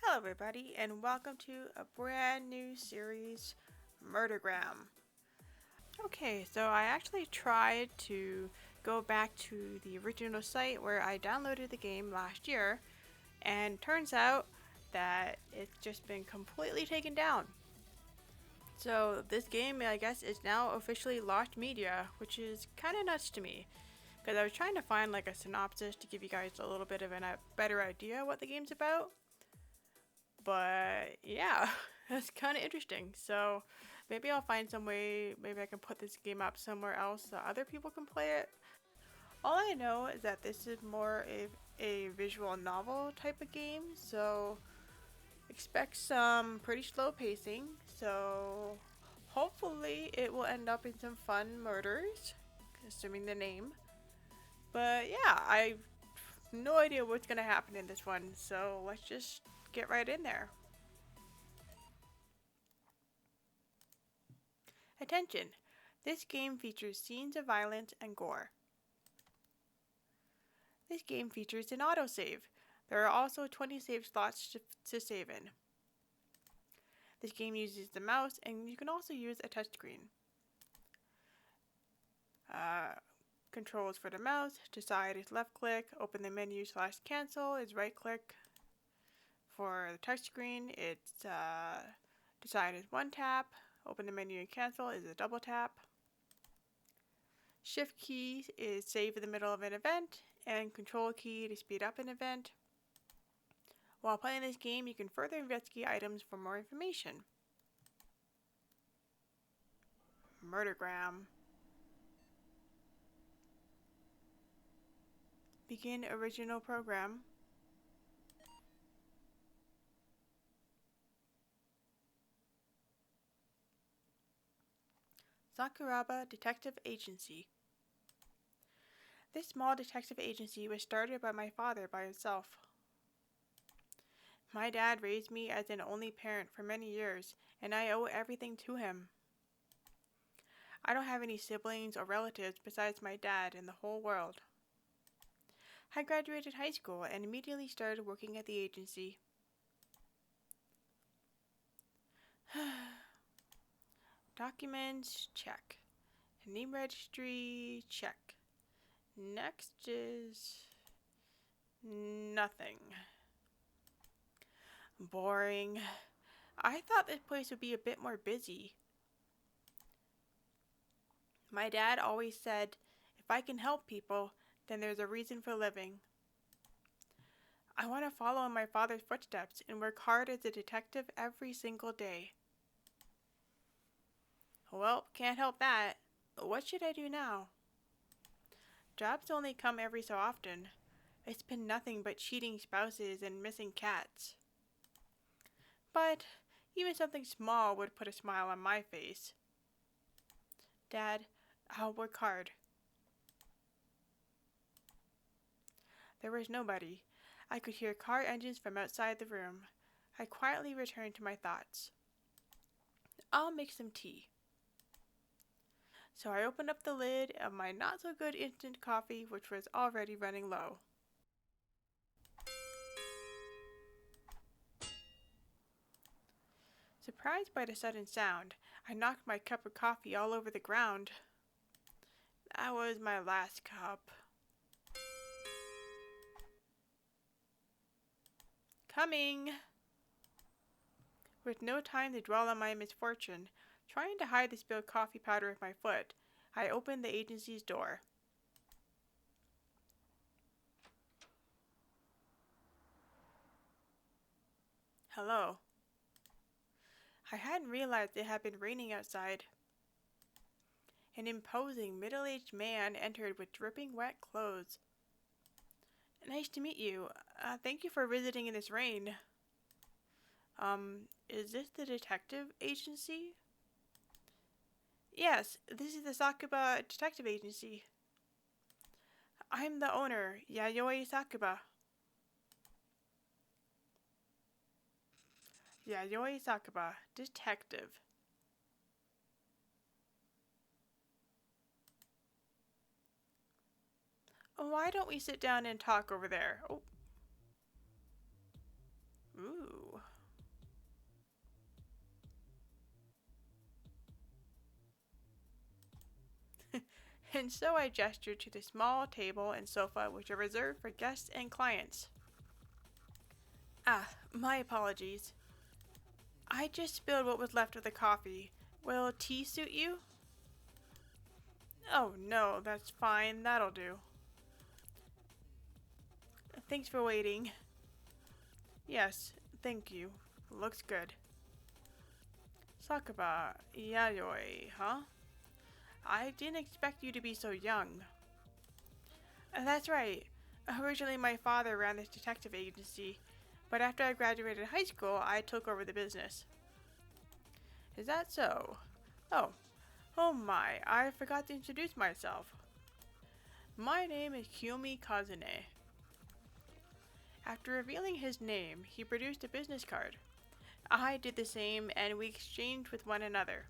Hello everybody, and welcome to a brand new series, MurderGram. Okay, so I actually tried to go back to the original site where I downloaded the game last year, and turns out that it's just been completely taken down. So this game, I guess, is now officially lost media, which is kind of nuts to me. Because I was trying to find like a synopsis to give you guys a little bit of a better idea what the game's about. But yeah, that's kind of interesting. So maybe I'll find some way, maybe I can put this game up somewhere else so other people can play it. All I know is that this is more of a visual novel type of game, so expect some pretty slow pacing. So hopefully it will end up in some fun murders, assuming the name. But yeah, I have no idea what's gonna happen in this one, so let's just get right in there. Attention! This game features scenes of violence and gore. This game features an autosave. There are also 20 save slots to save in. This game uses the mouse, and you can also use a touchscreen. Controls for the mouse: to side is left click, open the menu / cancel is right click. For the touchscreen, it's to side is one tap, open the menu and cancel is a double tap. Shift key is save in the middle of an event, and control key to speed up an event. While playing this game, you can further investigate items for more information. MurderGram. Begin original program. Sakuraba Detective Agency. This small detective agency was started by my father by himself. My dad raised me as an only parent for many years, and I owe everything to him. I don't have any siblings or relatives besides my dad in the whole world. I graduated high school and immediately started working at the agency. Documents, check. Name registry, check. Next is nothing. Boring. I thought this place would be a bit more busy. My dad always said, if I can help people, then there's a reason for living. I want to follow in my father's footsteps and work hard as a detective every single day. Well, can't help that. What should I do now? Jobs only come every so often. It's been nothing but cheating spouses and missing cats. But even something small would put a smile on my face. Dad, I'll work hard. There was nobody. I could hear car engines from outside the room. I quietly returned to my thoughts. I'll make some tea. So I opened up the lid of my not-so-good instant coffee, which was already running low. Surprised by the sudden sound, I knocked my cup of coffee all over the ground. That was my last cup. Coming! With no time to dwell on my misfortune, trying to hide the spilled coffee powder with my foot, I opened the agency's door. Hello. I hadn't realized it had been raining outside. An imposing, middle-aged man entered with dripping wet clothes. Nice to meet you. Thank you for visiting in this rain. Is this the detective agency? Yes, this is the Sakuba Detective Agency. I'm the owner, Yayoi Sakuba. Yayoi Sakuba, detective. Why don't we sit down and talk over there? Oh. Ooh. And so I gestured to the small table and sofa which are reserved for guests and clients. Ah, my apologies. I just spilled what was left of the coffee. Will tea suit you? Oh no, that's fine, that'll do. Thanks for waiting. Yes, thank you. Looks good. Sakaba Yayoi, huh? I didn't expect you to be so young. That's right. Originally my father ran this detective agency, but after I graduated high school, I took over the business. Is that so? Oh my, I forgot to introduce myself. My name is Kiyomi Kazune. After revealing his name, he produced a business card. I did the same, and we exchanged with one another.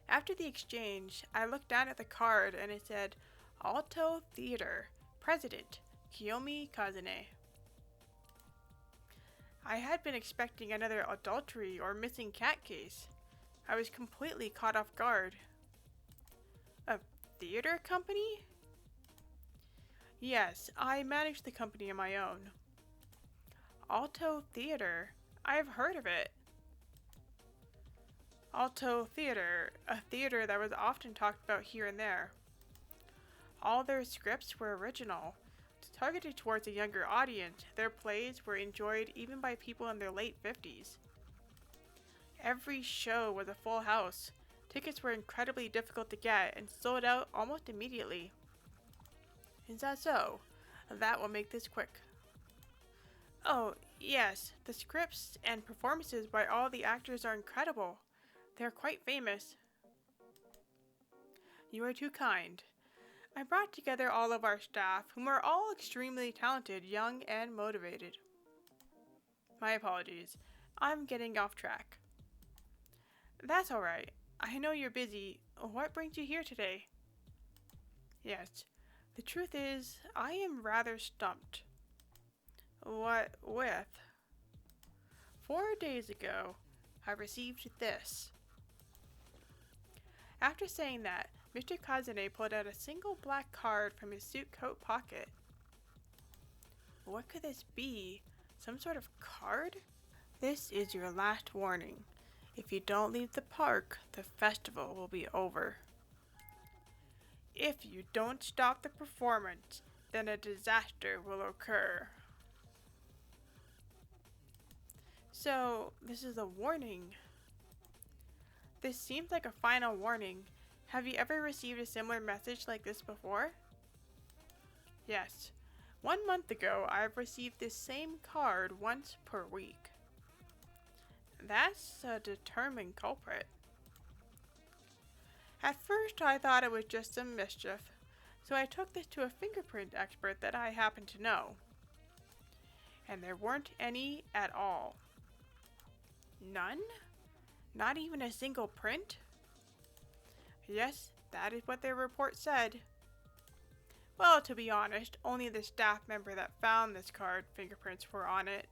After the exchange, I looked down at the card and it said, Alto Theater, President, Kiyomi Kazune. I had been expecting another adultery or missing cat case. I was completely caught off guard. A theater company? Yes, I manage the company on my own. Alto Theater? I've heard of it. Alto Theater, a theater that was often talked about here and there. All their scripts were original, targeted towards a younger audience. Their plays were enjoyed even by people in their late 50s. Every show was a full house. Tickets were incredibly difficult to get and sold out almost immediately. Is that so? That will make this quick. Oh, yes, the scripts and performances by all the actors are incredible. They're quite famous. You are too kind. I brought together all of our staff, whom are all extremely talented, young, and motivated. My apologies. I'm getting off track. That's alright. I know you're busy. What brings you here today? Yes, the truth is, I am rather stumped. What with? 4 days ago, I received this. After saying that, Mr. Kazune pulled out a single black card from his suit coat pocket. What could this be? Some sort of card? This is your last warning. If you don't leave the park, the festival will be over. If you don't stop the performance, then a disaster will occur. So, this is a warning. This seems like a final warning. Have you ever received a similar message like this before? Yes. 1 month ago, I've received this same card once per week. That's a determined culprit. At first, I thought it was just some mischief, so I took this to a fingerprint expert that I happen to know. And there weren't any at all. None? Not even a single print? Yes, that is what their report said. Well, to be honest, only the staff member that found this card fingerprints were on it.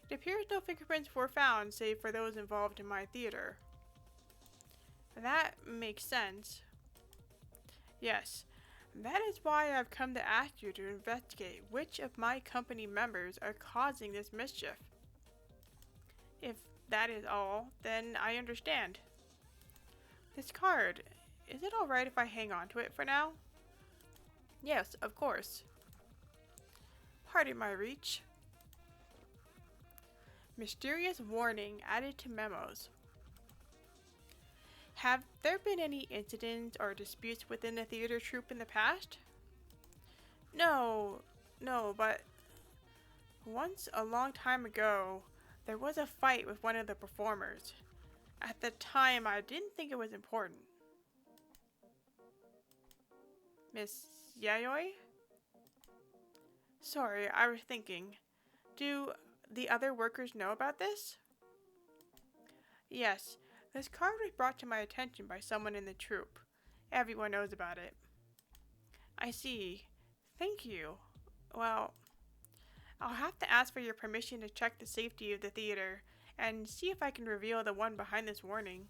It appears no fingerprints were found save for those involved in my theater. That makes sense. Yes, that is why I've come to ask you to investigate which of my company members are causing this mischief. If that is all, then I understand. This card, is it alright if I hang on to it for now? Yes, of course. Pardon my reach. Mysterious warning added to memos. Have there been any incidents or disputes within the theater troupe in the past? No, but once a long time ago, there was a fight with one of the performers. At the time, I didn't think it was important. Miss Yayoi? Sorry, I was thinking. Do the other workers know about this? Yes, this card was brought to my attention by someone in the troupe. Everyone knows about it. I see. Thank you. Well, I'll have to ask for your permission to check the safety of the theater and see if I can reveal the one behind this warning.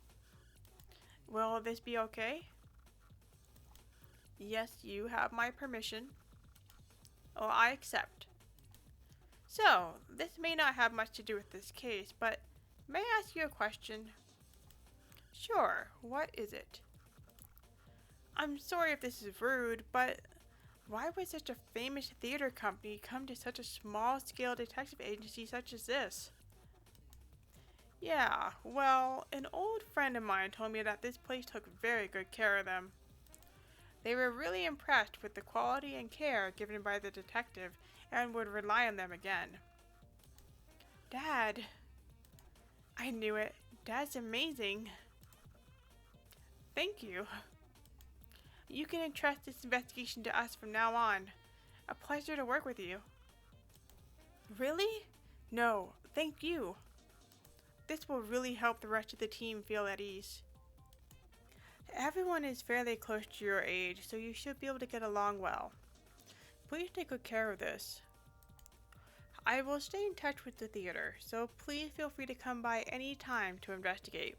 Will this be okay? Yes, you have my permission. Oh, I accept. So, this may not have much to do with this case, but may I ask you a question? Sure, what is it? I'm sorry if this is rude, but why would such a famous theater company come to such a small-scale detective agency such as this? Yeah, well, an old friend of mine told me that this place took very good care of them. They were really impressed with the quality and care given by the detective and would rely on them again. Dad. I knew it. Dad's amazing. Thank you. You can entrust this investigation to us from now on. A pleasure to work with you. Really? No, thank you. This will really help the rest of the team feel at ease. Everyone is fairly close to your age, so you should be able to get along well. Please take good care of this. I will stay in touch with the theater, so please feel free to come by any time to investigate.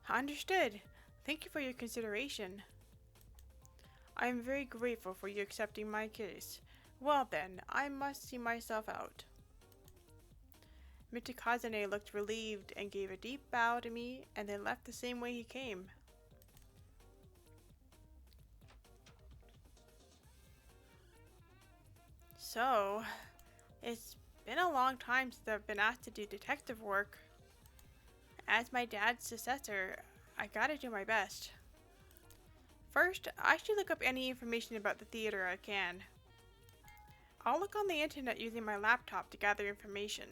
Understood. Thank you for your consideration. I am very grateful for you accepting my case. Well then, I must see myself out. Mr. Kazane looked relieved and gave a deep bow to me and then left the same way he came. So, it's been a long time since I've been asked to do detective work. As my dad's successor, I gotta do my best. First, I should look up any information about the theater I can. I'll look on the internet using my laptop to gather information.